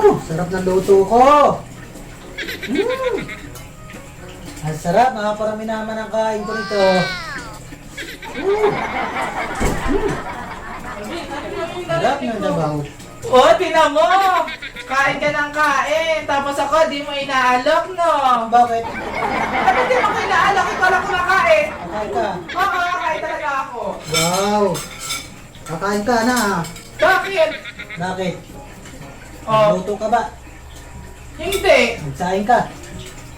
Sarap ng luto ko. Ang sarap, makaparami naman ang kain ko nito. Sarap ng dabaw. Oh, tinan mo! Kain ka ng kain, tapos ako di mo inaalok, no? Bakit? Ano di mo ko inaalok? Ikaw lang kumakain. Kakain ka. Oo, kakain talaga ako. Wow. Kakain ka na. Bakit? Bakit? Oh, Luto ka ba? hindi. Nagsaing ka.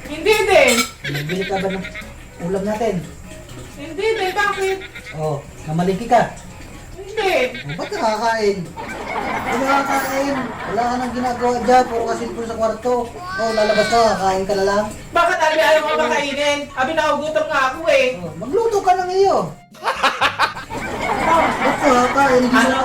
Hindi din. Nagbili ka ba ng ulam natin? Hindi din. Bakit? Oh, namaliki ka. Hindi. Oh, ba't ka kakain? Hindi ka kakain. Wala ka nang ginagawa dyan. Puro ka cellphone sa kwarto. Oh, lalabas ka. Kakain ka na lang. Bakit Albi ayaw mo makainin? Abi, nagugutom nga ako eh. Oh, magluto ka ng iyo. Ba't ka kakain?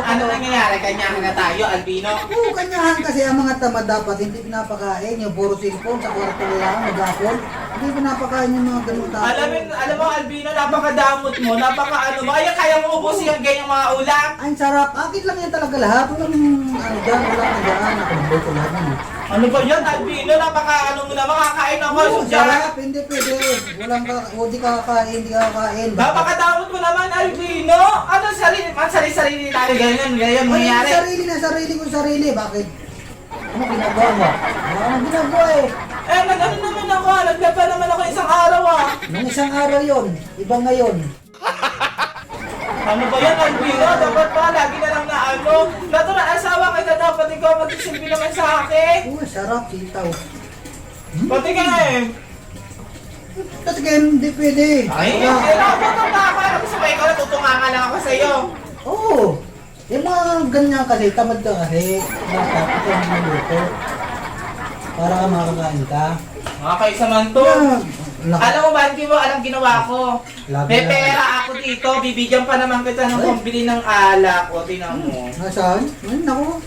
Ano nangyayari? Kanya na tayo, Albino? Oo, kanyahan kasi ang mga tamad dapat hindi pinapakain. Yung puro cellphone sa kwarto lang, maghapon. Hindi pinapakain yung mga ganun tao. Alam mo, Albino, napakadamot mo, napaka-ano mo. Kaya mo ubusin yung ganyang mga ulam. Ay, sarap. Akin lang yan talaga lahat. Walang ano dyan, walang nagaan. Ako nagluto lahat yan. Ano ba yan, Albino? Napaka-ano mo na, makakain ako. Oo, Sudya. sarap. Hindi pwede. Walang hindi ka kakain, hindi ka kakain. Napakadamot mo naman, Albino. Ano, sarili tayo, ganyan mangyayari. Sarili ko sarili. Bakit? Ano ginagawa mo? Wala nang ginagawa eh. Eh, nag-ano naman ako, naglaba naman ako isang araw ah. Nung isang araw yon, iba ngayon. Ano ba yan, Albino? Dapat pa, lagi na lang na ano. Natural asawa kita, dapat ikaw magsisilbi naman sa akin. Oo, sarap. Sitaw. Pati ka eh. Kasi kaya hindi pwede. Ay, Wala. nakapagod na ako. Ano sa ikaw, natutunganga lang ako sa'yo. Oo. Yung mga ganyan kasi, tamad ka kasi. Dapat ito ang maluto. Para ka makakain ka. Mga kaisa man to. Alam mo ba, hindi mo alam ginawa ko. Labi May na. pera ako dito, bibigyan pa naman kita ng pambili ng alak. O, tinan mo. Nasaan? Ay, naku.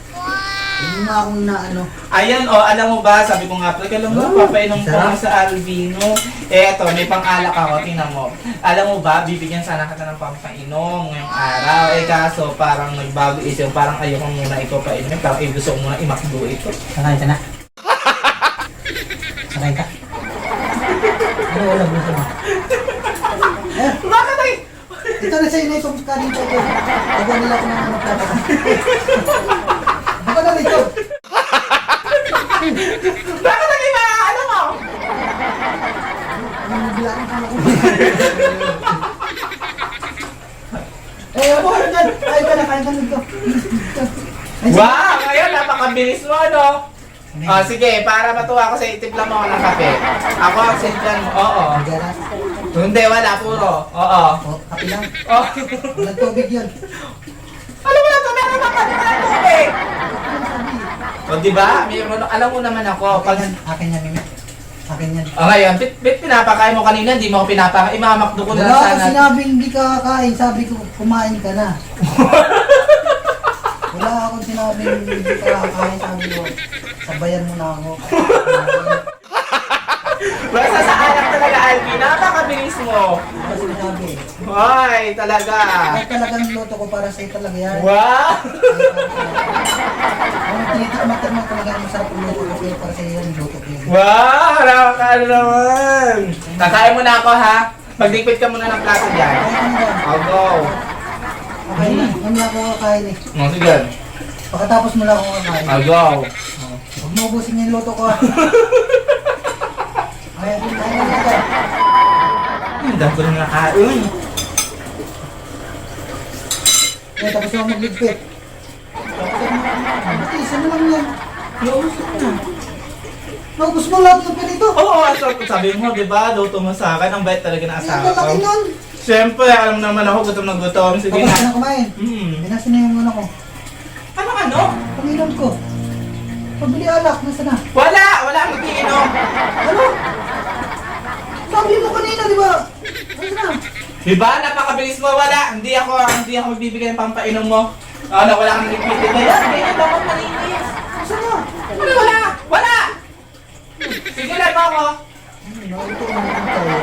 Hindi na akong naano. Ayan, o, alam mo ba, sabi ko nga, pala lang Oh, mo, papainom ko sarap. nga sa Albino. Eh, eto, may pang-alak ako, tingnan mo. Alam mo ba, bibigyan sana kita ng pampainom ngayong araw. Eh, kaso, parang nagbago isip, parang ayoko muna ikaw painumin, parang gusto ko muna imakdo ito. Sakain ka na. Sakain ka. Ano ulam mo sa mga? Eh, Bakit ay? ito na sa'yo na itong kanin ko. Tagaw nila ako ng magtataka. Baka na rito. Bakit naging ano mo? Ang bilangan ka na ko. Eh, ako ka dyan. Kain ka na, kain ka na dito. Wow, ngayon, napakabilis mo, no? O, sige, para matuwa ko sa itipla mo ako ng kape. Ako ang sentlan mo, oo. Magalas. Hindi, wala, puro. Oo. O, kapi lang. Oh. Walang tubig yun. Alam mo na ito, meron ako dito ng tubig. O, diba? Mayroon, alam mo naman ako. Pag... Akin yan, Mimi. Akin yan. O, ngayon, pinapakain mo kanina, hindi mo ako pinapakain. Imamakdo ko na lang Wala ako sana. sinabing hindi ka kakain. Sabi ko, kumain ka na. Wala akong sinabing hindi ka kakain. Sabi ko, sabayan mo na ako. Basta sa anak talaga, Alvin, napakabilis mo. Wala sinabi. Hoy, talaga. Ay talagang luto ko para sa'yo talaga yan. Wow! Ang tinitikman mo talaga ang masarap yung luto ko pero para sa'yo yan, luto ko yan. Wow! Nakakalo naman! Kakain mo na ako, ha? Magligpit ka muna ng plato dyan. Kaya ka na dyan. I'll go. Okay na, hindi ako kakain eh. O, sige. Pagkatapos mo lang ako kakain. I'll go. Huwag mo ubusin yung luto ko ah. Ay, kain na dyan. Ang dami ko na nakain. Eh, tapos mo magligpit. Isa na lang yan. Nausap na. Naubos mo lahat ng pinito. Oo, sabi mo, di ba? Luto mo sa akin. Ang bait talaga ng Ang asawa lalaki ko. nun. Siyempre, alam naman ako, gutom na gutom. Sige Tapos ka na. na kumain. Binasin na yung ano ko. Ano? Panginom ko. Pabili alak, nasa na? Wala! Wala akong mag-iinom. Ano? Sabi mo kanina, di ba? Nasa na? Di ba? Napakabilis mo. Wala. Hindi ako magbibigay ng pampainom mo. Ano, wala kang repeated na yan. Ganyan dapat malinis. Nasa na? Wala! Wala! Sige lang ako. Ano, ito na tayo.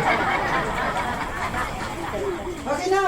Okay na.